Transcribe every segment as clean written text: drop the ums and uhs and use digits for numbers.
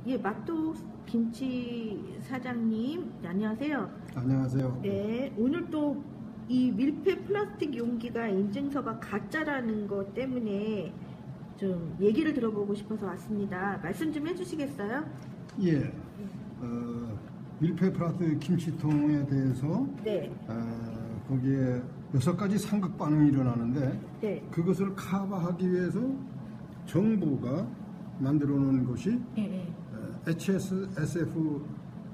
예, 맛도 김치 사장님, 안녕하세요. 안녕하세요. 네, 오늘 또 이 밀폐 플라스틱 용기가 인증서가 가짜라는 것 때문에 좀 얘기를 들어보고 싶어서 왔습니다. 말씀 좀 해주시겠어요? 예, 밀폐 플라스틱 김치통에 대해서 네. 거기에 6가지 상극 반응이 일어나는데 네. 그것을 커버하기 위해서 정부가 만들어 놓은 것이 네. HSSF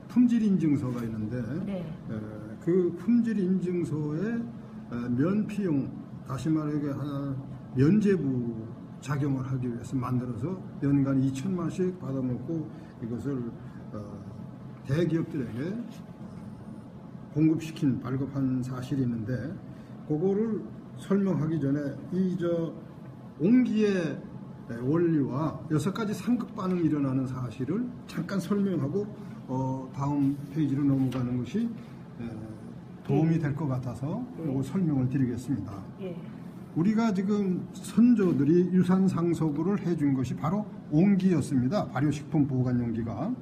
품질 인증서가 있는데 네. 그 품질 인증서에 면피용, 다시 말하게 면제부 작용을 하기 위해서 만들어서 연간 2천만 원씩 받아먹고 이것을 대기업들에게 공급시킨 발급한 사실이 있는데 그거를 설명하기 전에 옹기의 원리와 6가지 상극 반응이 일어나는 사실을 잠깐 설명하고 다음 페이지로 넘어가는 것이 도움이 될 것 같아서 이거 설명을 드리겠습니다. 우리가 지금 선조들이 유산상속을 해준 것이 바로 옹기였습니다. 발효식품 보관용기가.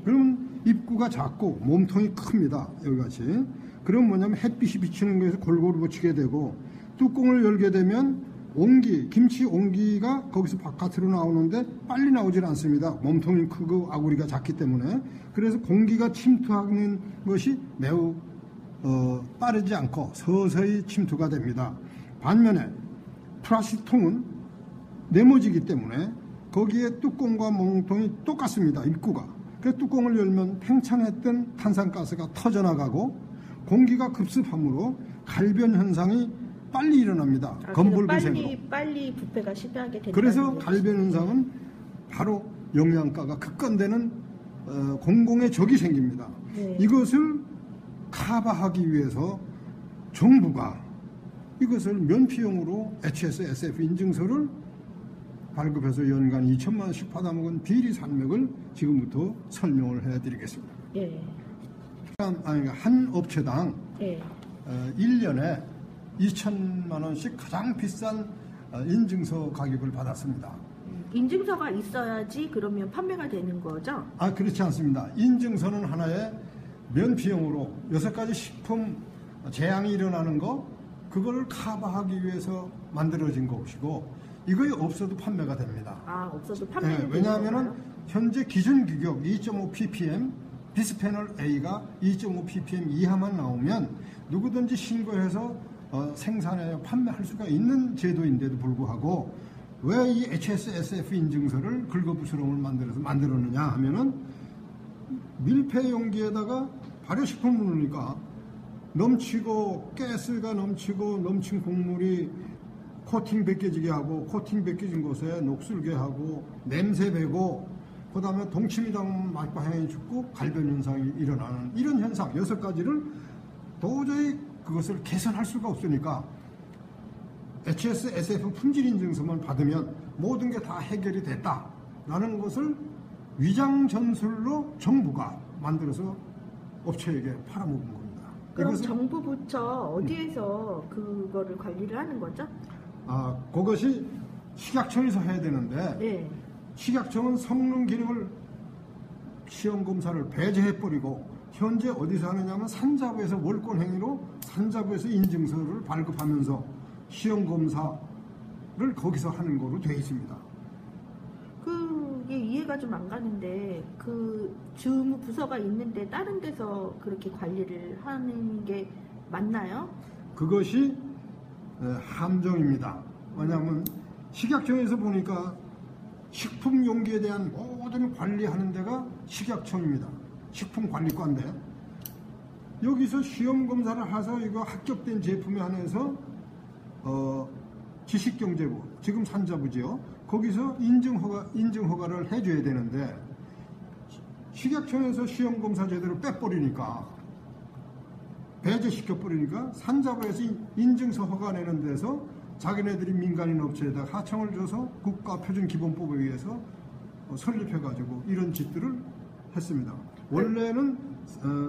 그럼 입구가 작고 몸통이 큽니다. 여기같이. 그럼 뭐냐면 햇빛이 비치는 거에서 골고루 붙이게 되고 뚜껑을 열게 되면 김치 옹기가 거기서 바깥으로 나오는데 빨리 나오질 않습니다. 몸통이 크고 아구리가 작기 때문에. 그래서 공기가 침투하는 것이 매우 빠르지 않고 서서히 침투가 됩니다. 반면에 플라스틱 통은 네모지기 때문에 거기에 뚜껑과 몸통이 똑같습니다. 입구가. 그래서 뚜껑을 열면 팽창했던 탄산가스가 터져나가고 공기가 급습하므로 갈변 현상이 빨리 일어납니다. 건불구생으로. 빨리 부패가 심하게 된다. 그래서 갈변 현상은 바로 영양가가 급감되는 공공의 적이 생깁니다. 이것을 커버하기 위해서 정부가 이것을 면피용으로 HSSF 인증서를 발급해서 연간 2천만 원씩 받아먹은 비리 산맥을 지금부터 설명을 해드리겠습니다. 한 업체당 1년에 2천만 원씩 가장 비싼 인증서 가격을 받았습니다. 인증서가 있어야지 그러면 판매가 되는 거죠? 그렇지 않습니다. 인증서는 하나의 면피용으로 6가지 식품 재앙이 일어나는 거 그거를 커버하기 위해서 만들어진 것이고 이거에 없어도 판매가 됩니다. 없어도 판매가 왜냐하면 현재 기준 규격 2.5 ppm 비스페놀 A가 2.5 ppm 이하만 나오면 누구든지 신고해서 생산하여 판매할 수가 있는 제도인데도 불구하고 왜 이 HSSF 인증서를 긁어부스럼을 만들었느냐 하면은 밀폐 용기에다가 발효식품을 넣으니까 넘치고 가스가 넘치고 넘친 곡물이 코팅 벗겨지게 하고 코팅 벗겨진 곳에 녹슬게 하고 냄새 배고 그 다음에 동치미당 맛과 향이 죽고 갈변 현상이 일어나는 이런 현상 6가지를 도저히 그것을 개선할 수가 없으니까 HSSF 품질 인증서만 받으면 모든 게 다 해결이 됐다라는 것을 위장 전술로 정부가 만들어서 업체에게 팔아먹은 겁니다. 그럼 정부 부처 어디에서 그거를 관리를 하는 거죠? 그것이 식약청에서 해야 되는데 식약청은 성능 기능을 시험검사를 배제해버리고 현재 어디서 하느냐면 산자부에서 월권행위로 산자부에서 인증서를 발급하면서 시험검사를 거기서 하는 거로 되어 있습니다. 그게 이해가 좀 안 가는데 그 주무 부서가 있는데 다른 데서 그렇게 관리를 하는 게 맞나요? 그것이 함정입니다. 왜냐하면 식약청에서 보니까 식품 용기에 대한 모든 관리하는 데가 식약청입니다. 식품관리과인데 여기서 시험검사를 해서 이거 합격된 제품에 한해서 지식경제부, 지금 산자부지요. 거기서 인증허가를 해줘야 되는데 식약청에서 시험검사 제대로 빼버리니까 배제시켜버리니까 산자부에서 인증서 허가 내는 데서 자기네들이 민간인 업체에다 하청을 줘서 국가표준기본법에 의해서 설립해가지고 이런 짓들을 했습니다. 원래는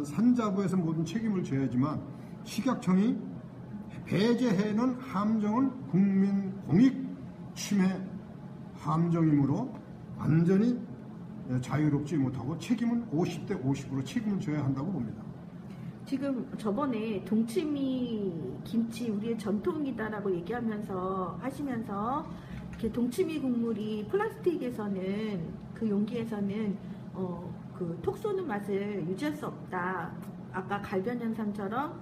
산자부에서 모든 책임을 져야지만 식약청이 배제해놓은 함정은 국민 공익 침해 함정이므로 완전히 자유롭지 못하고 책임은 50대 50으로 책임을 져야 한다고 봅니다. 지금 저번에 동치미 김치 우리의 전통이다라고 얘기하면서 하시면서 이렇게 동치미 국물이 플라스틱에서는 그 용기에서는 그 톡 쏘는 맛을 유지할 수 없다. 아까 갈변 현상처럼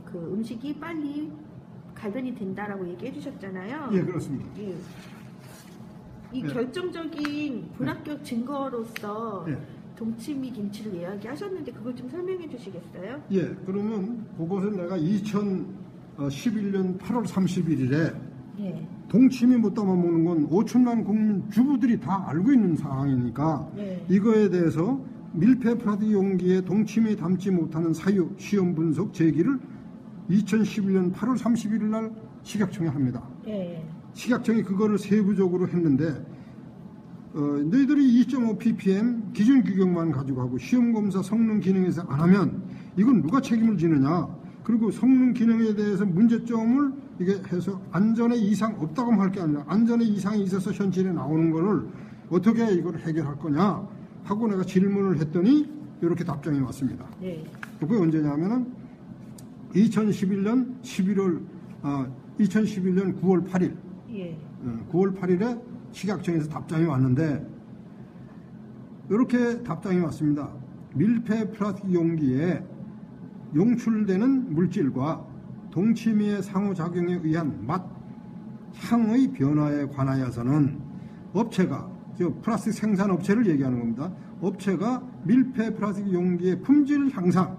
그 음식이 빨리 갈변이 된다라고 얘기해 주셨잖아요. 예, 그렇습니다. 예. 이 예. 결정적인 불합격 증거로서 예. 동치미 김치를 이야기하셨는데 그걸 좀 설명해 주시겠어요? 예, 그러면 그것은 내가 2011년 8월 31일에 예. 동치미 못 담아 먹는 건 5천만 국민 주부들이 다 알고 있는 상황이니까 네. 이거에 대해서 밀폐 플라스틱 용기에 동치미 담지 못하는 사유 시험 분석 제기를 2011년 8월 31일 날 식약청에 합니다. 예. 식약청이 그거를 세부적으로 했는데 너희들이 2.5 ppm 기준 규격만 가지고 하고 시험 검사 성능 기능에서 안 하면 이건 누가 책임을 지느냐? 그리고 성능 기능에 대해서 문제점을 이게 해서 안전에 이상 없다고 할 게 아니라 안전에 이상이 있어서 현실에 나오는 거를 어떻게 이걸 해결할 거냐 하고 내가 질문을 했더니 이렇게 답장이 왔습니다. 네. 그게 언제냐면은 2011년 9월 8일 예. 9월 8일에 식약청에서 답장이 왔는데 이렇게 답장이 왔습니다. 밀폐 플라스틱 용기에 용출되는 물질과 동치미의 상호작용에 의한 맛, 향의 변화에 관하여서는 업체가 플라스틱 생산업체를 얘기하는 겁니다. 업체가 밀폐 플라스틱 용기의 품질 향상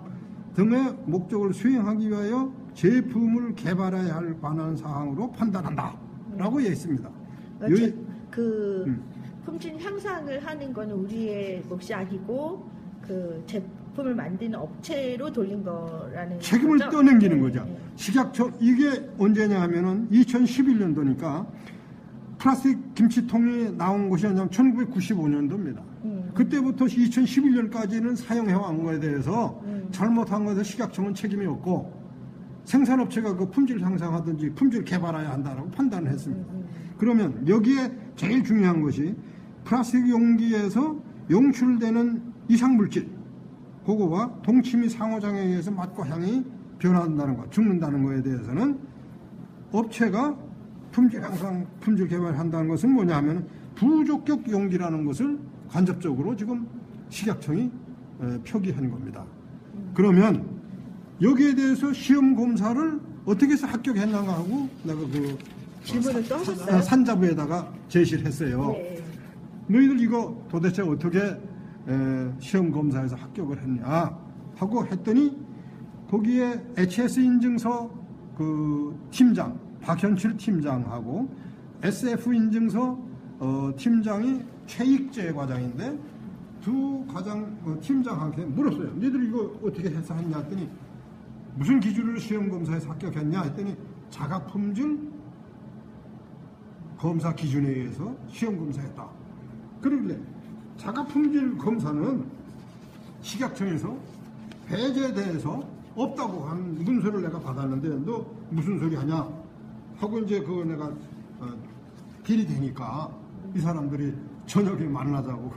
등의 목적을 수행하기 위하여 제품을 개발해야 할 관한 사항으로 판단한다 라고 얘기했습니다. 품질 향상을 하는 거는 우리의 몫이 아니고 그 제품을 만드는 업체로 돌린 거라는 책임을 거죠? 떠넘기는 거죠. 네. 식약청 이게 언제냐 하면은 2011년도니까 플라스틱 김치통이 나온 것이 아니라 1995년도입니다. 그때부터 2011년까지는 사용해온 거에 대해서 잘못한 것에 식약청은 책임이 없고 생산업체가 그 품질 향상하든지 품질 개발해야 한다라고 판단을 했습니다. 그러면 여기에 제일 중요한 것이 플라스틱 용기에서 용출되는 이상물질 그거와 동치미 상호작용에 의해서 맛과 향이 변화한다는 것, 죽는다는 것에 대해서는 업체가 품질 향상, 품질 개발한다는 것은 뭐냐면 부적격 용기라는 것을 간접적으로 지금 식약청이 표기한 겁니다. 그러면 여기에 대해서 시험 검사를 어떻게 해서 합격했는가 하고 내가 그 질문을 또 하셨어요? 산자부에다가 제시를 했어요. 네. 너희들 이거 도대체 어떻게 시험 검사에서 합격을 했냐 하고 했더니 거기에 HS 인증서 그 팀장 박현칠 팀장하고 SF 인증서 팀장이 최익재 과장인데 두 과장 팀장한테 물었어요. 너희들 이거 어떻게 해서 했냐 했더니 무슨 기준으로 시험 검사에서 합격했냐 했더니 자가 품질 검사 기준에 의해서 시험 검사했다. 그러길래 자가 품질 검사는 식약청에서 배제돼서 없다고 한 문서를 내가 받았는데 너 무슨 소리 하냐 하고 이제 그거 내가 딜이 되니까 이 사람들이 저녁에 만나자고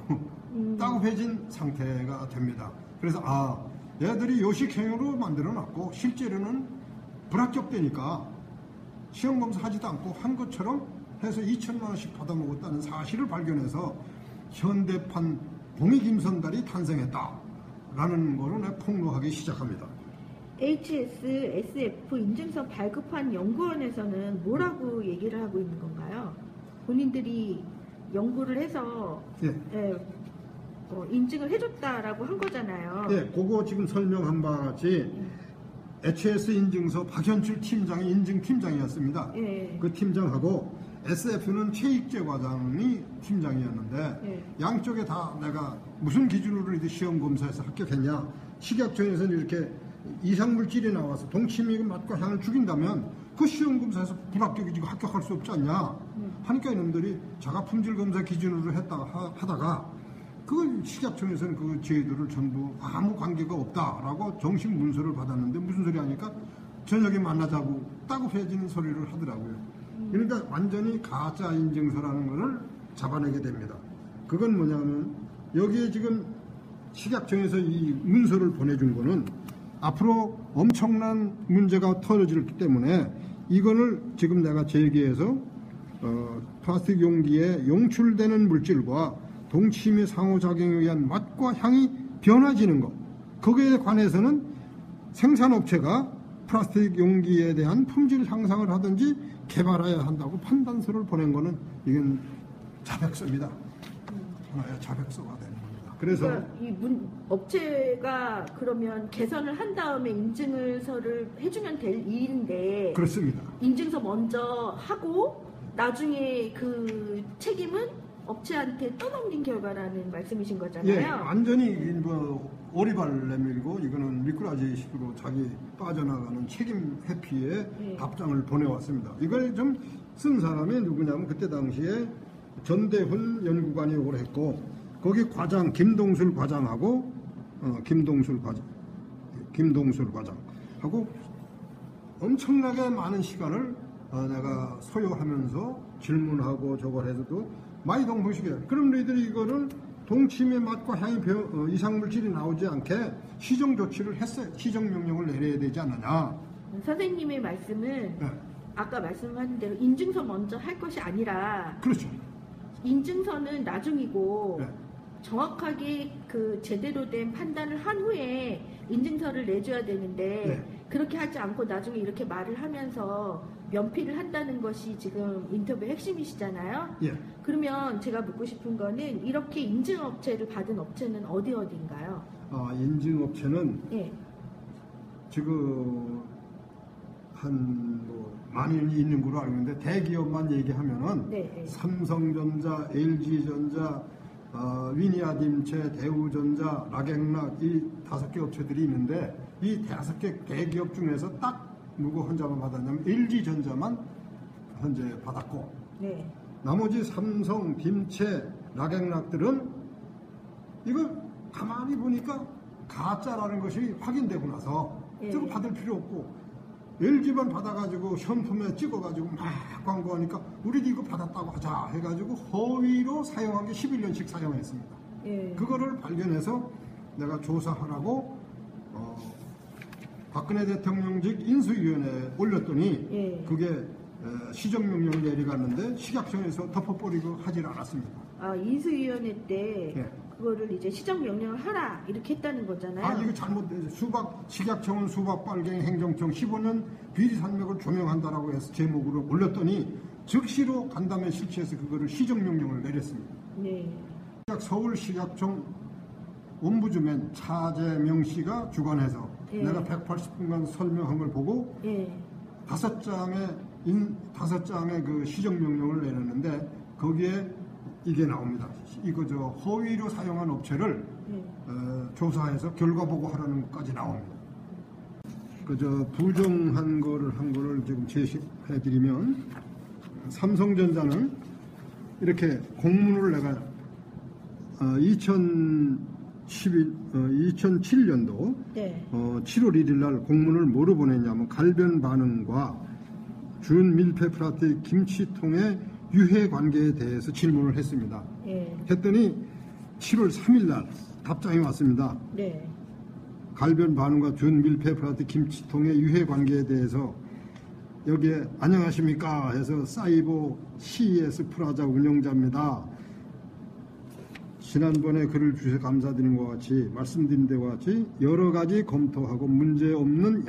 따급해진 상태가 됩니다. 그래서 얘들이 요식행위로 만들어놨고 실제로는 불합격되니까 시험검사 하지도 않고 한 것처럼 해서 2천만 원씩 받아먹었다는 사실을 발견해서 현대판 봉익임선달이 탄생했다라는 거를 내가 폭로하기 시작합니다. HS, SF 인증서 발급한 연구원에서는 뭐라고 얘기를 하고 있는 건가요? 본인들이 연구를 해서 인증을 해줬다라고 한 거잖아요. 네, 그거 지금 설명한 바와 같이 HS 인증서 박현출 팀장이 인증팀장이었습니다. 예. 그 팀장하고 SF는 최익재 과장이 팀장이었는데 양쪽에 다 내가 무슨 기준으로 이제 시험 검사에서 합격했냐 식약청에서는 이렇게 이상물질이 나와서 동치미 맛과 향을 죽인다면 그 시험 검사에서 불합격이지 합격할 수 없지 않냐 하니까 이놈들이 자가 품질 검사 기준으로 하다가 그걸 식약청에서는 그 저희들을 전부 아무 관계가 없다라고 정식 문서를 받았는데 무슨 소리 하니까 저녁에 만나자고 따급해지는 소리를 하더라고요. 그러니까 완전히 가짜 인증서라는 것을 잡아내게 됩니다. 그건 뭐냐면 여기에 지금 식약청에서 이 문서를 보내준 거는 앞으로 엄청난 문제가 터져지기 때문에 이거를 지금 내가 제기해서 플라스틱 용기에 용출되는 물질과 동치미 상호작용에 의한 맛과 향이 변화지는 것, 거기에 관해서는 생산업체가 플라스틱 용기에 대한 품질 향상을 하든지 개발해야 한다고 판단서를 보낸 거는 이건 자백서입니다. 하나의 자백서가 되는 겁니다. 그래서 그러니까 이 업체가 그러면 개선을 한 다음에 인증서를 해주면 될 일인데 그렇습니다. 인증서 먼저 하고 나중에 그 책임은 업체한테 떠넘긴 결과라는 말씀이신 거잖아요. 예, 완전히 뭐 오리발 내밀고 이거는 미꾸라지식으로 자기 빠져나가는 책임 회피에 예. 답장을 보내왔습니다. 이걸 좀 쓴 사람이 누구냐면 그때 당시에 전대훈 연구관이 이걸 했고 거기 과장 김동술 과장하고 김동술 과장하고 엄청나게 많은 시간을 내가 소요하면서 질문하고 저걸 해서도 많이 동부시게. 그럼 너희들이 이거를 동치미의 맛과 향이 이상물질이 나오지 않게 시정 조치를 했어요. 시정 명령을 내려야 되지 않느냐. 선생님의 말씀은 네. 아까 말씀하신 대로 인증서 먼저 할 것이 아니라 그렇죠. 인증서는 나중이고 네. 정확하게 그 제대로 된 판단을 한 후에 인증서를 내줘야 되는데 네. 그렇게 하지 않고 나중에 이렇게 말을 하면서 면피를 한다는 것이 지금 인터뷰 핵심이시잖아요. 예. 그러면 제가 묻고 싶은 거는 이렇게 인증업체를 받은 업체는 어디인가요? 인증업체는 예. 지금 뭐 많이 있는 걸로 알고 있는데 대기업만 얘기하면은 네. 삼성전자, LG전자, 위니아딤체, 대우전자, 락앤락 이 5개 업체들이 있는데 이 5개 대기업 중에서 딱 누구 혼자만 받았냐면 LG전자만 현재 받았고 네. 나머지 삼성, 딤체, 락앤락들은 이거 가만히 보니까 가짜라는 것이 확인되고 나서 예. 저거 받을 필요 없고 LG만 받아가지고 현품에 찍어가지고 막 광고하니까 우리도 이거 받았다고 하자 해가지고 허위로 사용한 게 11년씩 사용했습니다. 예. 그거를 발견해서 내가 조사하라고 박근혜 대통령직 인수위원회에 올렸더니 예. 그게 시정명령을 내려갔는데 식약청에서 덮어버리고 하질 않았습니다. 인수위원회 때 예. 그거를 이제 시정명령을 하라 이렇게 했다는 거잖아요. 이거 잘못돼서 식약청은 수박, 빨갱이, 행정청 15년 비리 산맥을 조명한다라고 해서 제목으로 올렸더니 즉시로 간담회 실시해서 그거를 시정명령을 내렸습니다. 네. 서울식약청 옴부즈맨 차재명 씨가 주관해서 예. 내가 180분간 설명한 걸 보고 예. 5장의 그 시정명령을 내렸는데 거기에 이게 나옵니다. 이거 허위로 사용한 업체를 조사해서 결과 보고하라는 것까지 나옵니다. 부정한 거를 한 거를 지금 제시해드리면 삼성전자는 이렇게 공문을 내가 2007년도 네. 7월 1일 날 공문을 뭐로 보냈냐면 갈변 반응과 준밀폐 플라스틱 김치통의 유해 관계에 대해서 질문을 했습니다. 예. 했더니 7월 3일 날 답장이 왔습니다. 네. 갈변 반응과 준밀폐 플라스틱 김치통의 유해 관계에 대해서 여기에 안녕하십니까 해서 사이버 CES 프라자 운영자입니다. 지난번에 글을 주셔서 감사드린 것 같이 말씀드린 데와 같이 여러 가지 검토하고 문제없는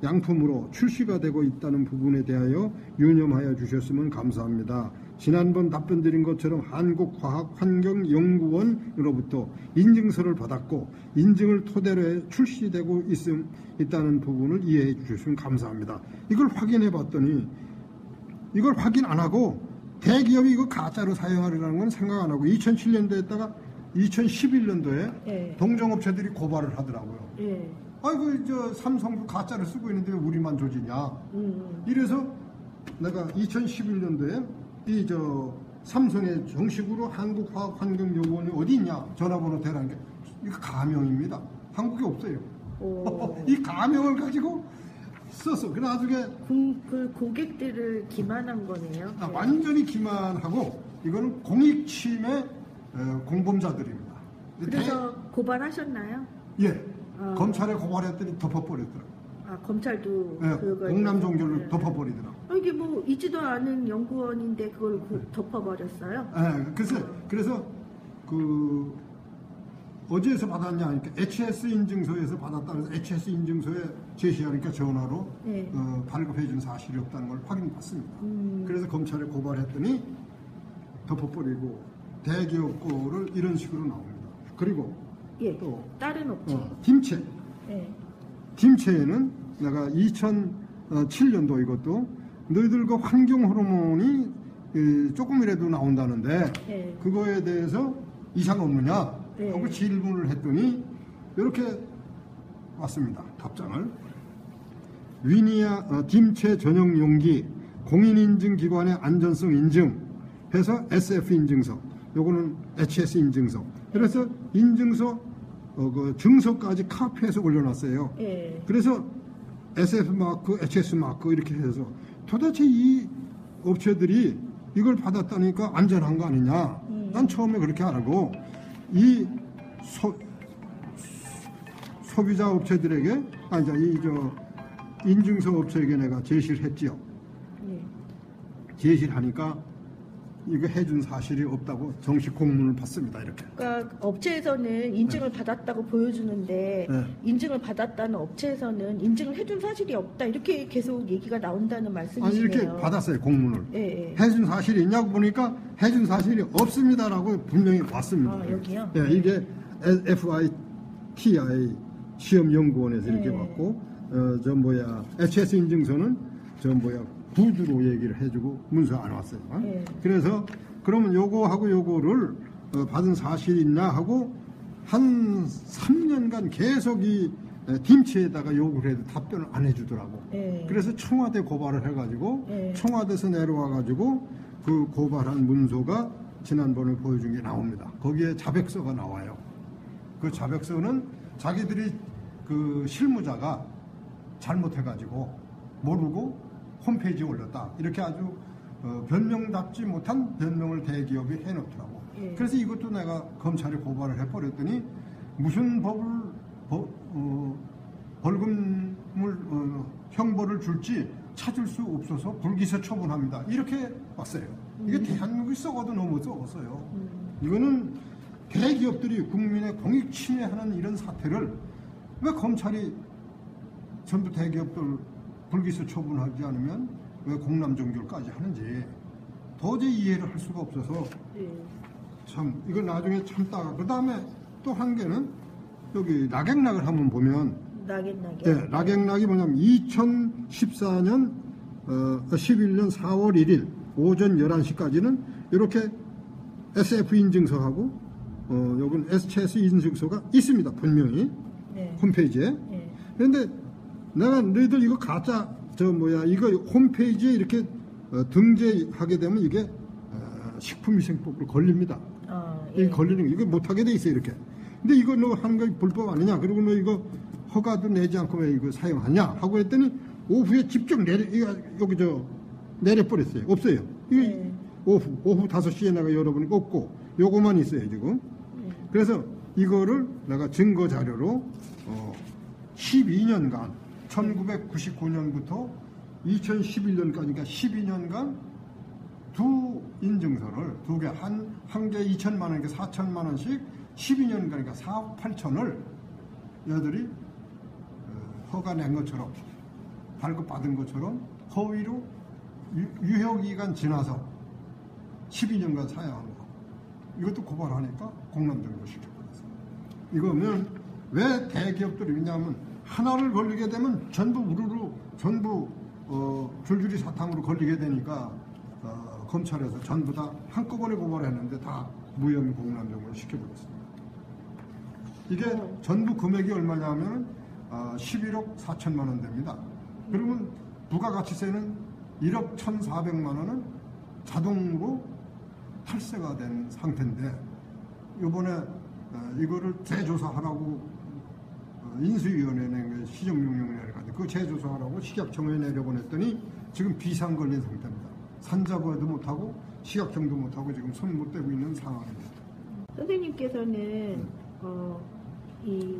양품으로 출시가 되고 있다는 부분에 대하여 유념하여 주셨으면 감사합니다. 지난번 답변 드린 것처럼 한국과학환경연구원으로부터 인증서를 받았고 인증을 토대로 해 출시되고 있다는 부분을 이해해 주셨으면 감사합니다. 이걸 확인해 봤더니 이걸 확인 안 하고 대기업이 이거 가짜로 사용하려는 건 생각 안 하고 2007년도에다가 2011년도에 예. 동종업체들이 고발을 하더라고요. 예. 아이고 삼성도 가짜를 쓰고 있는데 왜 우리만 조지냐. 이래서 내가 2011년도에 삼성의 정식으로 한국화학환경연구원이 어디 있냐 전화번호 대라는 게 이거 가명입니다. 한국에 없어요. 이 가명을 가지고 썼어. 그 나중에 그 고객들을 기만한 거네요. 네. 완전히 기만하고 이거는 공익침해 공범자들입니다. 그래서 고발하셨나요? 예. 검찰에 고발했더니 덮어버렸더라고요. 검찰도 예, 그걸 공남 종교를 네. 덮어버리더라고요. 이게 뭐 있지도 않은 연구원인데 그걸 덮어버렸어요? 예, 그래서 그 어디에서 받았냐 하니까 HS 인증서에서 받았다 그래서 HS 인증서에 제시하니까 전화로 네. 발급해준 사실이 없다는 걸 확인받습니다. 그래서 검찰에 고발했더니 덮어버리고 대기업 거를 이런 식으로 나옵니다. 그리고 예. 또 다른 업체. 팀체. 예. 팀체에는 내가 2007년도 이것도 너희들 그 환경 호르몬이 조금이라도 나온다는데 예. 그거에 대해서 이상 없느냐 예. 하고 질문을 했더니 이렇게 왔습니다. 답장을. 위니아 팀체 전용 용기 공인인증기관의 안전성 인증 해서 SF 인증서 요거는 HS 인증서 그래서 인증서 그 증서까지 카피해서 올려놨어요. 예. 그래서 SF 마크, HS 마크 이렇게 해서 도대체 이 업체들이 이걸 받았다니까 안전한 거 아니냐? 난 처음에 그렇게 알고 이 소비자 업체들에게 인증서 업체에게 내가 제시를 했지요. 예. 제시를 하니까 이거 해준 사실이 없다고 정식 공문을 받습니다. 이렇게. 그러니까 업체에서는 인증을 받았다고 보여주는데 네. 인증을 받았다는 업체에서는 인증을 해준 사실이 없다 이렇게 계속 얘기가 나온다는 아니 말씀이시네요. 이렇게 받았어요 공문을. 예, 예. 해준 사실이 있냐고 보니까 해준 사실이 없습니다라고 분명히 왔습니다. 여기요? 네, 이게 FITI 시험연구원에서 이렇게 네. 왔고 HS 인증서는 구두로 얘기를 해주고 문서 안 왔어요. 네. 그래서 그러면 요거하고 요거를 받은 사실이 있나 하고 한 3년간 계속 이 팀체에다가 요구를 해도 답변을 안 해주더라고. 네. 그래서 청와대 고발을 해가지고 네. 청와대에서 내려와가지고 그 고발한 문서가 지난번에 보여준 게 나옵니다. 거기에 자백서가 나와요. 그 자백서는 자기들이 그 실무자가 잘못해가지고 모르고 홈페이지에 올렸다. 이렇게 아주 변명답지 못한 변명을 대기업이 해놓더라고. 예. 그래서 이것도 내가 검찰에 고발을 해버렸더니 무슨 벌금을 형벌을 줄지 찾을 수 없어서 불기소 처분합니다. 이렇게 왔어요. 이게 대한민국이 썩어도 너무 썩었어요. 이거는 대기업들이 국민의 공익 침해하는 이런 사태를 왜 검찰이 전부 대기업들 불기소 처분하지 않으면 왜 공남종교까지 하는지 도저히 이해를 할 수가 없어서 예. 참 이걸 나중에 참다가 그 다음에 또 한 개는 여기 락액락을 한번 보면 낙액. 네, 락액락이 뭐냐면 2014년 11년 4월 1일 오전 11시까지는 이렇게 SF 인증서하고 여기는 SHS 인증서가 있습니다. 분명히 네. 홈페이지에. 예. 그런데 내가 너희들 이거 가짜 이거 홈페이지에 이렇게 등재하게 되면 이게 식품위생법으로 걸립니다. 예. 이게 걸리는 거 이거 못하게 돼 있어요 이렇게. 근데 이거 너 하는 거 불법 아니냐? 그리고 너 이거 허가도 내지 않고 왜 이거 사용하냐? 하고 했더니 오후에 직접 여기 내려버렸어요. 없어요. 이거 네. 오후 5시에 내가 열어보니까 없고 요거만 있어요 지금. 네. 그래서 이거를 내가 증거 자료로 12년간 1999년부터 2011년까지 그러니까 12년간 두 인증서를 두 개 한 개 2천만 원, 그러니까 4천만 원씩 12년간 그러니까 4억 8천을 여들이 허가 낸 것처럼 발급받은 것처럼 허위로 유효기간 지나서 12년간 사용한 거. 이것도 고발하니까 공남정보 시켜버렸어요. 이거면 왜 대기업들이 왜냐하면 하나를 걸리게 되면 전부 우르르 전부 줄줄이 사탕으로 걸리게 되니까 검찰에서 전부 다 한꺼번에 고발했는데 다 무혐의 공남정보를 시켜버렸습니다. 이게 전부 금액이 얼마냐면 11억 4천만 원 됩니다. 그러면 부가가치세는 1억 1,400만 원은 자동으로 탈세가 된 상태인데 이번에 이거를 재조사하라고 인수위원회 낸 시정명령을 내려갔는데 그 재조사하라고 식약청에 내려보냈더니 지금 비상 걸린 상태입니다. 산자부에도 못하고 식약청도 못하고 지금 손 못 대고 있는 상황입니다. 선생님께서는 이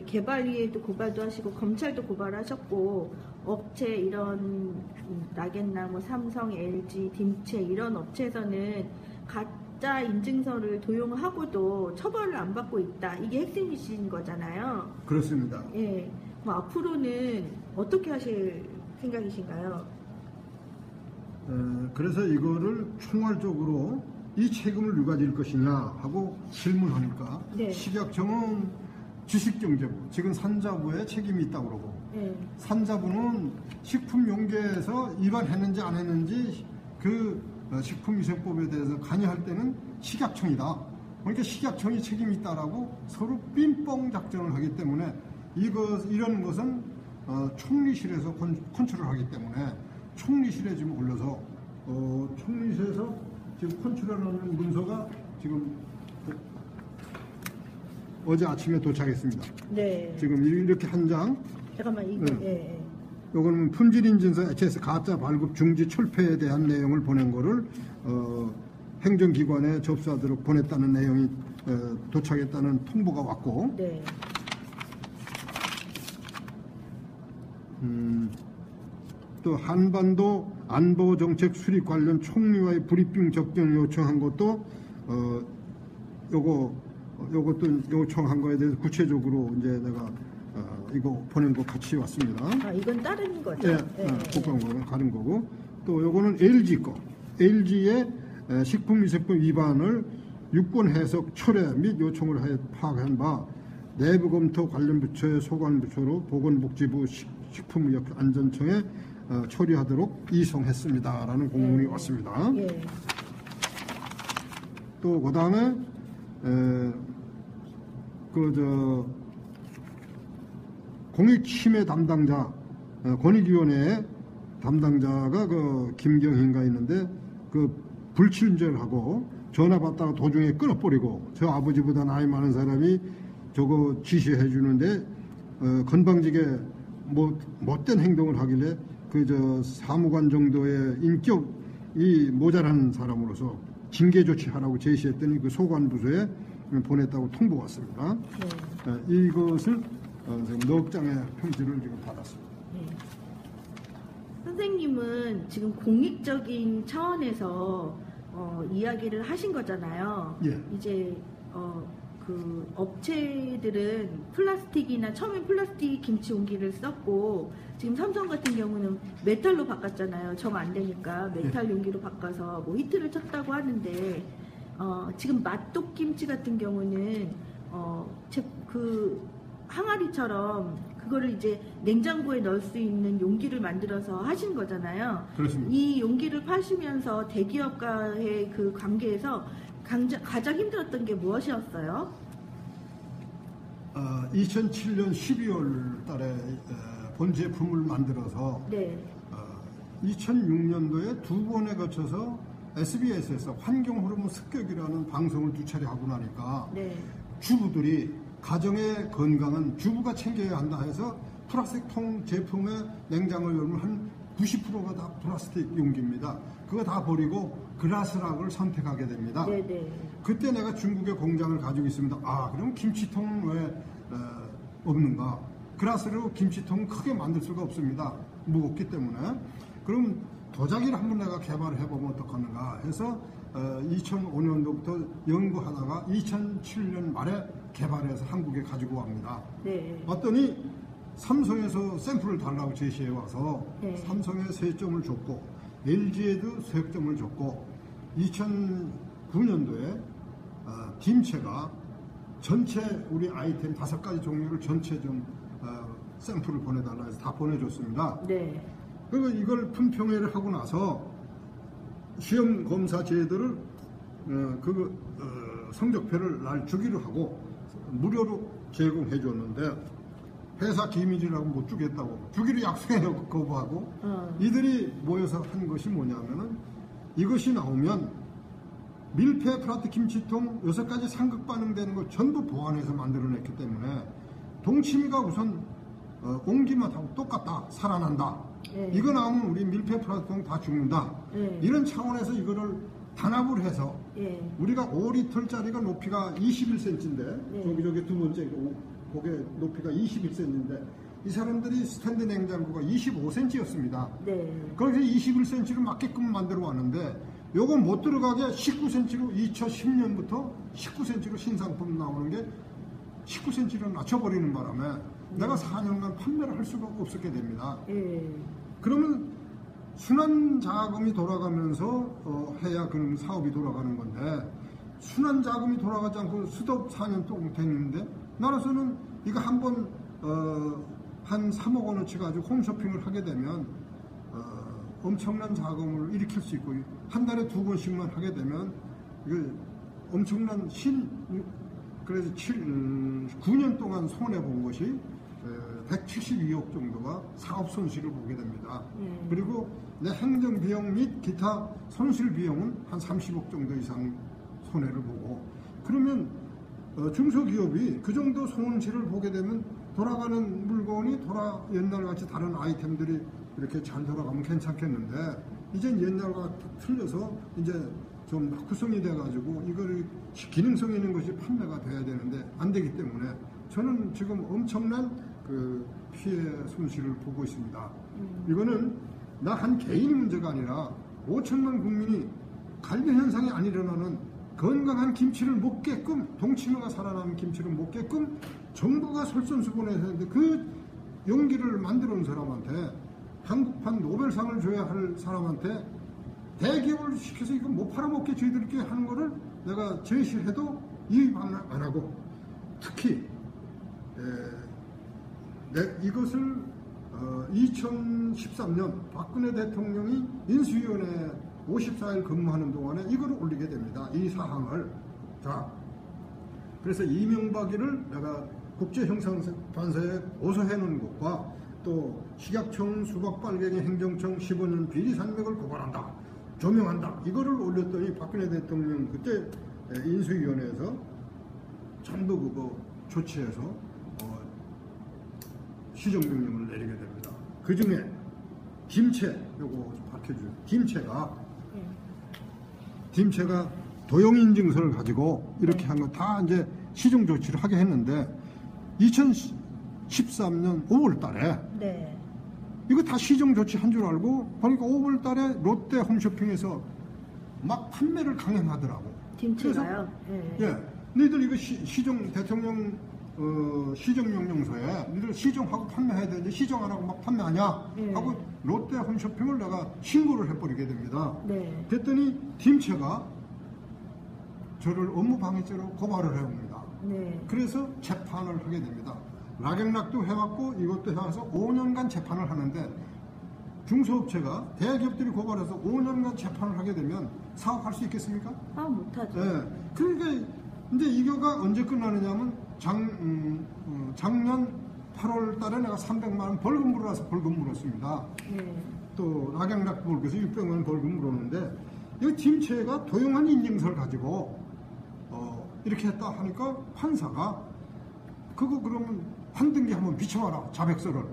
개발위에도 고발도 하시고 검찰도 고발하셨고 업체 이런 나겠나 뭐 삼성, LG, 딤체 이런 업체에서는 가짜 인증서를 도용하고도 처벌을 안 받고 있다. 이게 핵심이신 거잖아요. 그렇습니다. 예. 뭐 앞으로는 어떻게 하실 생각이신가요? 그래서 이거를 총괄적으로 이 책임을 누가 질 것이냐 하고 질문하니까 네. 식약청은 주식경제부, 지금 산자부에 책임이 있다고 그러고 예. 산자부는 식품용기에서 위반했는지 안 했는지 그 식품위생법에 대해서 관여할 때는 식약청이다. 그러니까 식약청이 책임이 있다라고 서로 삥뻥 작전을 하기 때문에 이런 것은 총리실에서 컨트롤하기 때문에 총리실에 지금 올려서 총리실에서 지금 컨트롤하는 문서가 지금 어제 아침에 도착했습니다. 네. 지금 이렇게 한 장. 잠깐만 이거 네. 예. 요거는 품질인증서 HS 가짜 발급 중지 철폐에 대한 내용을 보낸 거를 행정기관에 접수하도록 보냈다는 내용이 도착했다는 통보가 왔고 네. 또 한반도 안보정책 수립 관련 총리와의 브리핑 접견을 요청한 것도 요것도 요청한 거에 대해서 구체적으로 이제 내가 이거 보낸 거 같이 왔습니다. 아 이건 다른 거죠? 예, 국방부는 다른 거고 또 요거는 LG 거. LG의 식품위생법 위반을 유권 해석 철회 및 요청을 하여 파악한 바 내부 검토 관련 부처의 소관 부처로 보건복지부 식품의약안전청에 처리하도록 이송했습니다라는 공문이 왔습니다. 예. 또 그다음에 공익침해 담당자 권익위원회 담당자가 그 김경희인가 있는데 그 불친절하고 전화 받다가 도중에 끊어버리고 저 아버지보다 나이 많은 사람이 저거 지시해 주는데 건방지게 못된 행동을 하길래 그 사무관 정도의 인격이 모자란 사람으로서 징계 조치하라고 제시했더니 그 소관 부서에 보냈다고 통보 왔습니다. 네. 이것을 지금 넉 장의 편지를 지금 받았습니다. 네. 선생님은 지금 공익적인 차원에서 이야기를 하신 거잖아요. 예. 이제 그 업체들은 플라스틱이나 처음엔 플라스틱 김치 용기를 썼고 지금 삼성 같은 경우는 메탈로 바꿨잖아요. 정 안 되니까 메탈 용기로 바꿔서 뭐 히트를 쳤다고 하는데 지금 맛독 김치 같은 경우는 그 항아리처럼 그거를 이제 냉장고에 넣을 수 있는 용기를 만들어서 하신 거잖아요. 그렇습니다. 이 용기를 파시면서 대기업과의 그 관계에서 가장 힘들었던 게 무엇이었어요? 2007년 12월 달에 본 제품을 만들어서 네. 2006년도에 두 번에 거쳐서 SBS에서 환경호르몬 습격이라는 방송을 두 차례 하고 나니까 네. 주부들이 가정의 건강은 주부가 챙겨야 한다 해서 플라스틱 통 제품의 냉장을 열면 한 90%가 다 플라스틱 용기입니다. 그거 다 버리고 그라스락을 선택하게 됩니다. 네네. 그때 내가 중국에 공장을 가지고 있습니다. 그럼 김치통은 왜 없는가? 그라스로 김치통은 크게 만들 수가 없습니다. 무겁기 때문에. 그럼 도자기를 한번 내가 개발을 해보면 어떡하는가 해서 2005년도부터 연구하다가 2007년 말에 개발해서 한국에 가지고 갑니다. 네. 왔더니 삼성에서 샘플을 달라고 제시해 와서 네. 삼성에 3점을 줬고 LG에도 3점을 줬고 2009년도에 딤체가 전체 우리 아이템 5가지 종류를 전체 좀 샘플을 보내달라 해서 다 보내줬습니다. 네. 그리고 이걸 품평회를 하고 나서 시험 검사 제도를 성적표를 날 주기로 하고 무료로 제공해 줬는데 회사 기밀이라고 못 주겠다고 주기로 약속해서 거부하고 이들이 모여서 한 것이 뭐냐면은 이것이 나오면 밀폐 플라스틱 김치통 6가지 상극 반응되는 걸 전부 보완해서 만들어냈기 때문에 동치미가 우선 옹기만 하고 똑같다 살아난다. 네. 이거 나오면 우리 밀폐 플라스틱통 다 죽는다. 네. 이런 차원에서 이거를 단합을 해서 예. 우리가 5리터짜리가 높이가 21cm인데 네. 저기 두 번째 고개 높이가 21cm인데 이 사람들이 스탠드 냉장고가 25cm였습니다. 네. 그래서 21cm로 맞게끔 만들어 왔는데 요거 못 들어가게 19cm로 2010년부터 19cm로 신상품 나오는 게 19cm로 낮춰버리는 바람에 내가 4년간 판매를 할 수가 없었게 됩니다. 예. 그러면 순환 자금이 돌아가면서 해야 그런 사업이 돌아가는 건데 순환 자금이 돌아가지 않고 수도 4년 동안 됐는데 나라에서는 이거 한번 한 3억 원어치 가지고 홈쇼핑을 하게 되면 엄청난 자금을 일으킬 수 있고 한 달에 2번씩만 하게 되면 이거 엄청난 그래서 9년 동안 손해 본 것이 172억 정도가 사업 손실을 보게 됩니다. 그리고 내 행정 비용 및 기타 손실 비용은 한 30억 정도 이상 손해를 보고 그러면 중소기업이 그 정도 손실을 보게 되면 돌아가는 물건이 옛날같이 다른 아이템들이 이렇게 잘 돌아가면 괜찮겠는데 이젠 옛날과 틀려서 이제 좀 낙후성이 돼가지고 이걸 기능성 있는 것이 판매가 돼야 되는데 안 되기 때문에 저는 지금 엄청난 그 피해 손실을 보고 있습니다. 이거는 나 한 개인의 문제가 아니라 5천만 국민이 갈비 현상이 안 일어나는 건강한 김치를 먹게끔 동치미가 살아나는 김치를 먹게끔 정부가 솔선수범해서 했는데 그 용기를 만들어 온 사람한테 한국판 노벨상을 줘야 할 사람한테 대기업을 시켜서 이거 못 팔아먹게 저희들끼리 하는 거를 내가 제시해도 이의 안 하고 특히 이것을 2013년 박근혜 대통령이 인수위원회 54일 근무하는 동안에 이걸 올리게 됩니다. 이 사항을. 자, 그래서 이명박이를 내가 국제형사판사에 고소해 놓은 것과 또 식약청 수박빨갱이 행정청 15년 비리 산맥을 고발한다. 조명한다. 이거를 올렸더니 박근혜 대통령 그때 인수위원회에서 전부 그거 조치해서 시정명령을 내리게 됩니다. 그 중에 김채, 요거 밝혀주세요. 김채가 도용인증서를 가지고 이렇게 한 거 다 이제 시정 조치를 하게 했는데 2013년 5월 달에 네. 이거 이거 다 시정 조치 한 줄 알고 보니까 5월 달에 롯데 홈쇼핑에서 막 판매를 강행하더라고. 김치가요? 예. 너희들 이거 시정 대통령 시정명령서에 너희들 시정하고 판매해야 되는데 시정 안 하고 막 판매하냐 하고 롯데 홈쇼핑을 내가 신고를 해버리게 됩니다. 네. 그랬더니 김채가 저를 업무방해죄로 고발을 해옵니다. 네. 그래서 재판을 하게 됩니다. 락액락도 해왔고 이것도 해와서 5년간 재판을 하는데 중소업체가 대기업들이 고발해서 5년간 재판을 하게 되면 사업할 수 있겠습니까? 사업 못하죠. 네. 그러니까 근데 이거가 언제 끝나느냐면 작년 8월 달에 내가 300만 원 벌금 물어서 벌금 물었습니다. 네. 또 락약락 벌금에서 600만 원 벌금 물었는데 이 김채가 도용한 인증서를 가지고 이렇게 했다 하니까 판사가 그거 그러면 환등기 한번 비춰봐라 자백서를.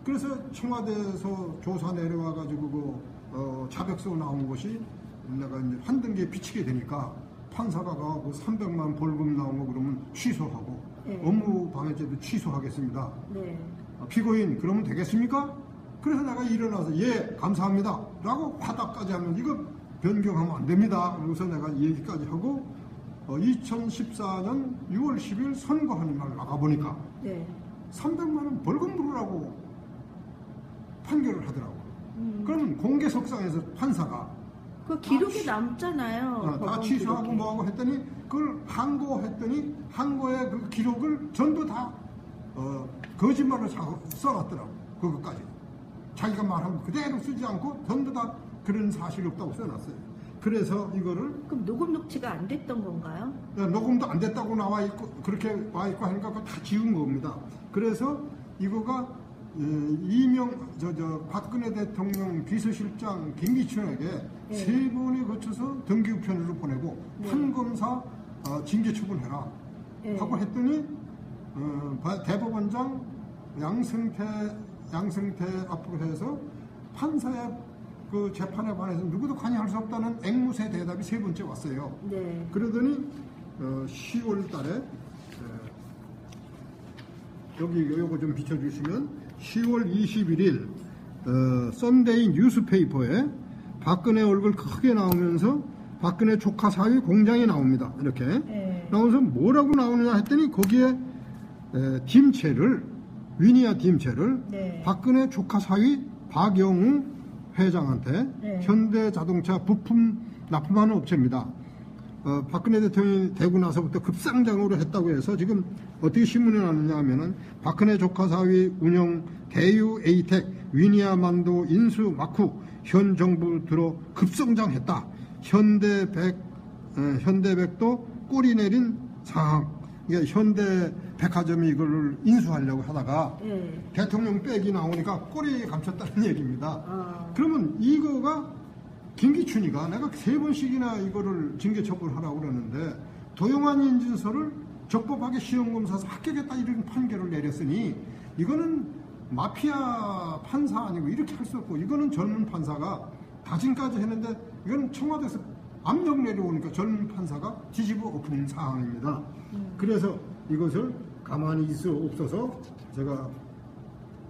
그래서 청와대에서 조사 내려와 가지고 그 자백서 나온 것이 내가 이제 환등기에 비치게 되니까 판사가 그 300만 원 벌금 나온 거 그러면 취소하고 업무방해죄도 취소하겠습니다. 네. 피고인 그러면 되겠습니까? 그래서 내가 일어나서 예 감사합니다 라고 화답까지 하면 이거 변경하면 안 됩니다. 그래서 내가 얘기까지 하고 2014년 6월 10일 선거하는 날 나가보니까 300만 원 벌금 물으라고 판결을 하더라고요. 그러면 공개석상에서 판사가 그 기록이 남잖아요. 다 취소하고 기록이. 뭐하고 했더니 그걸 항고했더니 항고의 그 기록을 전부 다 거짓말을 써놨더라고. 그것까지 자기가 말한 거 그대로 쓰지 않고 전부 다 그런 사실이 없다고 써놨어요. 그래서 이거를 그럼 녹음 녹취가 안 됐던 건가요? 녹음도 안 됐다고 나와 있고 그렇게 와 있고 하니까 그거 다 지운 겁니다. 그래서 이거가 박근혜 대통령 비서실장 김기춘에게 세 번에 거쳐서 등기우편으로 보내고 판검사 징계 처분해라 하고 했더니 대법원장 양승태 앞으로 해서 판사의 그 재판에 관해서 누구도 관여할 수 없다는 앵무새 대답이 세 번째 왔어요. 네. 그러더니 10월 달에 여기 요거 좀 비춰주시면 10월 21일 썬데이 뉴스페이퍼에 박근혜 얼굴 크게 나오면서 박근혜 조카 사위 공장이 나옵니다. 이렇게 네. 나오면서 뭐라고 나오느냐 했더니 거기에 딤체를 위니아 딤체를 네. 박근혜 조카 사위 박영우 회장한테 네. 현대자동차 부품 납품하는 업체입니다. 박근혜 대통령이 되고 나서부터 급상장으로 했다고 해서 지금 어떻게 신문이 나느냐 하면은 박근혜 조카 사위 운영 대유 에이텍 위니아 만도 인수 막후 현 정부 들어 급성장했다. 현대백도 꼬리 내린 상황. 이게 현대백화점이 이걸 인수하려고 하다가 네. 대통령 백이 나오니까 꼬리 감췄다는 얘기입니다. 그러면 그러면 이거가 김기춘이가 내가 3번씩이나 이거를 징계 처벌하라고 그러는데 도용한 인증서를 적법하게 시험검사에서 합격했다 이런 판결을 내렸으니 이거는 마피아 판사 아니고 이렇게 할 수 없고 이거는 젊은 판사가 다짐까지 했는데 이건 청와대에서 압력 내려오니까 젊은 판사가 뒤집어 엎은 상황입니다. 그래서 이것을 가만히 있을 수 없어서 제가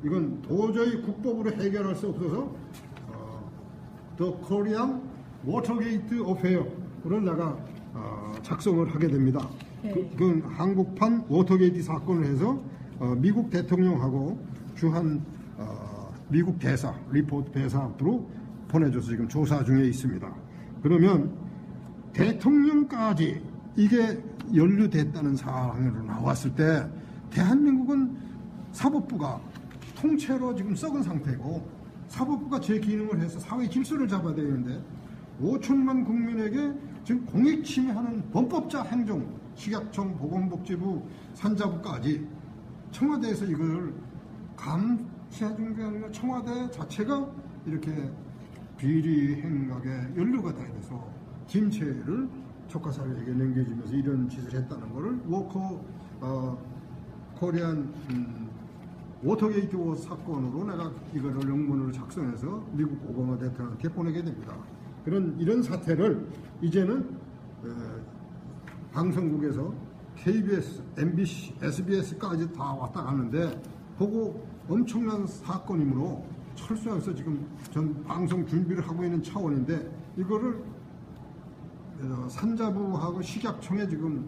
이건 도저히 국법으로 해결할 수 없어서 The Korean Watergate Affair를 내가 작성을 하게 됩니다. 네. 그건 한국판 워터게이트 사건을 해서 미국 대통령하고 주한 미국 대사, 리포트 대사 앞으로 보내줘서 지금 조사 중에 있습니다. 그러면 대통령까지 이게 연루됐다는 사항으로 나왔을 때 대한민국은 사법부가 통째로 지금 썩은 상태고 사법부가 제 기능을 해서 사회 질서를 잡아야 되는데 5천만 국민에게 지금 공익 침해하는 범법자 행정, 식약청, 보건복지부, 산자부까지 청와대에서 이걸 감시해준 게 아니라 청와대 자체가 이렇게 비리 행각에 연루가 다 돼서 김체를 조카 사회에게 넘겨주면서 이런 짓을 했다는 것을 코리안 워터게이트 사건으로 내가 이거를 영문으로 작성해서 미국 오바마 대통령한테 보내게 됩니다. 이런 사태를 이제는 방송국에서 KBS, MBC, SBS까지 다 왔다 가는데 보고 엄청난 사건이므로 철저해서 지금 전 방송 준비를 하고 있는 차원인데 이거를 산자부하고 식약청에 지금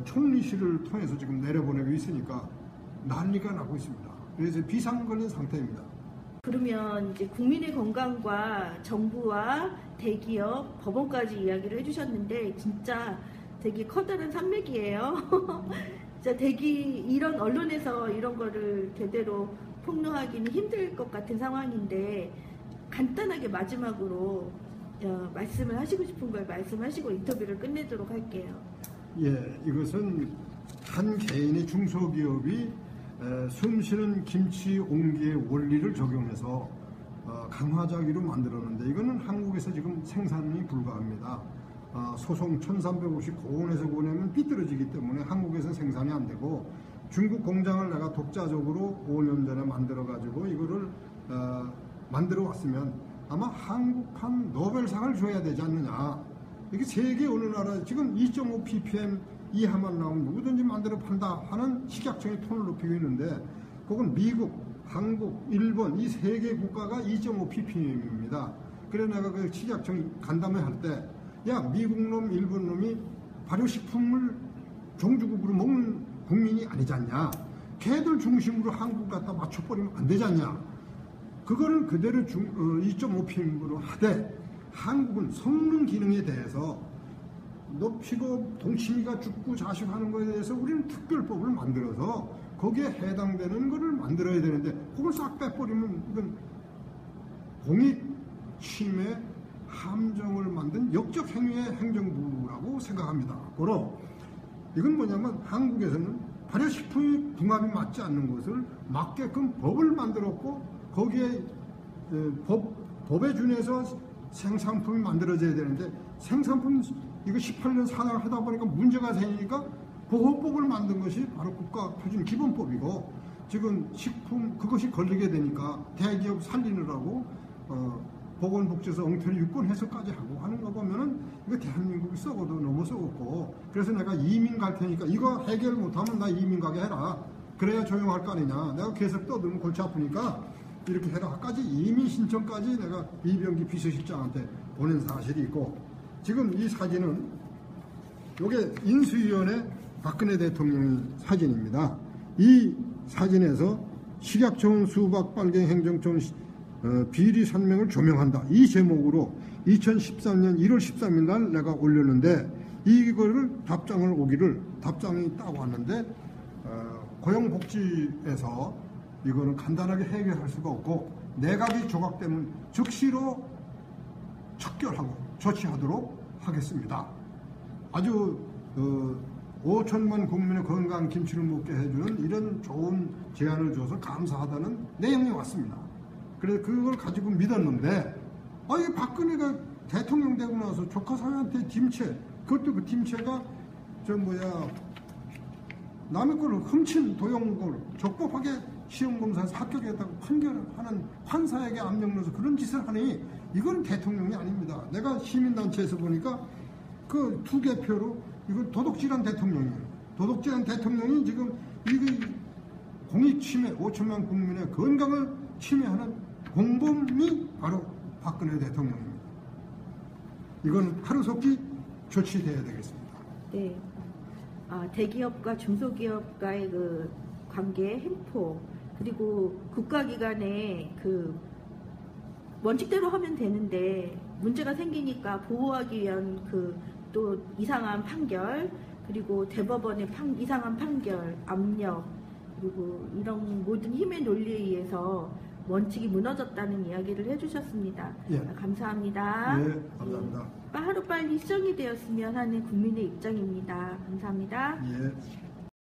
총리실을 통해서 지금 내려보내고 있으니까 난리가 나고 있습니다. 그래서 비상 걸린 상태입니다. 그러면 이제 국민의 건강과 정부와 대기업, 법원까지 이야기를 해주셨는데 진짜 되게 커다란 산맥이에요. 진짜 이런 언론에서 이런 거를 제대로 폭로하기는 힘들 것 같은 상황인데 간단하게 마지막으로 말씀을 하시고 싶은 걸 말씀하시고 인터뷰를 끝내도록 할게요. 예, 이것은 한 개인의 중소기업이 숨쉬는 김치 옹기의 원리를 적용해서 강화자기로 만들었는데 이거는 한국에서 지금 생산이 불가합니다. 소송 1350 고온에서 보내면 삐뚤어지기 때문에 한국에서 생산이 안 되고 중국 공장을 내가 독자적으로 5년 전에 만들어 가지고 이거를 만들어 왔으면 아마 한국판 노벨상을 줘야 되지 않느냐. 이게 세계 어느 나라 지금 2.5 ppm 이하만 나오면 누구든지 만들어 판다 하는 식약청이 톤을 높이고 있는데 그건 미국, 한국, 일본 이 세 개 국가가 2.5 ppm입니다. 그래 내가 그 식약청이 간담회 할 때 야 미국 놈, 일본 놈이 발효식품을 종주국으로 먹는 국민이 아니지 않냐. 걔들 중심으로 한국 갖다 맞춰버리면 안 되지 않냐. 그거를 그대로 2.5 ppm으로 하되 한국은 성능 기능에 대해서 높이고 동치미가 죽고 자식하는 것에 대해서 우리는 특별법을 만들어서 거기에 해당되는 것을 만들어야 되는데 그걸 싹 빼버리면 이건 공익 침해 함정을 만든 역적 행위의 행정부라고 생각합니다. 고로 이건 뭐냐면 한국에서는 발효식품이 궁합이 맞지 않는 것을 막게끔 법을 만들었고 거기에 법에 준해서 생산품이 만들어져야 되는데 생산품 이거 18년 사냥을 하다 보니까 문제가 생기니까 보호법을 만든 것이 바로 국가표준기본법이고 지금 식품 그것이 걸리게 되니까 대기업 살리느라고 보건복지에서 엉터리 유권 해석까지 하고 하는 거 보면은 이거 대한민국이 썩어도 너무 썩었고, 그래서 내가 이민 갈 테니까 이거 해결 못하면 나 이민 가게 해라. 그래야 조용할 거 아니냐. 내가 계속 떠들면 골치 아프니까 이렇게 해라까지 이민 신청까지 내가 이병기 비서실장한테 보낸 사실이 있고, 지금 이 사진은 이게 인수위원회 박근혜 대통령의 사진입니다. 이 사진에서 식약청 수박빨갱 행정처 비리 산명을 조명한다. 이 제목으로 2013년 1월 13일 날 내가 올렸는데, 이거를 답장이 딱 왔는데, 고용복지에서 이거는 간단하게 해결할 수가 없고 내각이 조각되면 즉시로 척결하고 조치하도록 하겠습니다. 아주 5천만 국민의 건강한 김치를 먹게 해주는 이런 좋은 제안을 줘서 감사하다는 내용이 왔습니다. 그래서 그걸 가지고 믿었는데, 이 박근혜가 대통령 되고 나서 조카 사위한테 김치, 그것도 그 김치가 남의 걸 훔친 도용걸 적법하게 시험검사에서 합격했다고 판결하는 판사에게 압력 넣어서 그런 짓을 하니 이건 대통령이 아닙니다. 내가 시민단체에서 보니까 그 투개표로 이건 도둑질한 대통령이에요. 도둑질한 대통령이 지금 이거 공익침해 5천만 국민의 건강을 침해하는 공범이 바로 박근혜 대통령입니다. 이건 하루속히 조치돼야 되겠습니다. 네. 대기업과 중소기업과의 그 관계 횡포, 그리고 국가기관의 그 원칙대로 하면 되는데 문제가 생기니까 보호하기 위한 그 또 이상한 판결, 그리고 대법원의 이상한 판결, 압력, 그리고 이런 모든 힘의 논리에 의해서 원칙이 무너졌다는 이야기를 해주셨습니다. 예. 감사합니다. 예, 감사합니다. 하루빨리 시정이 되었으면 하는 국민의 입장입니다. 감사합니다. 예.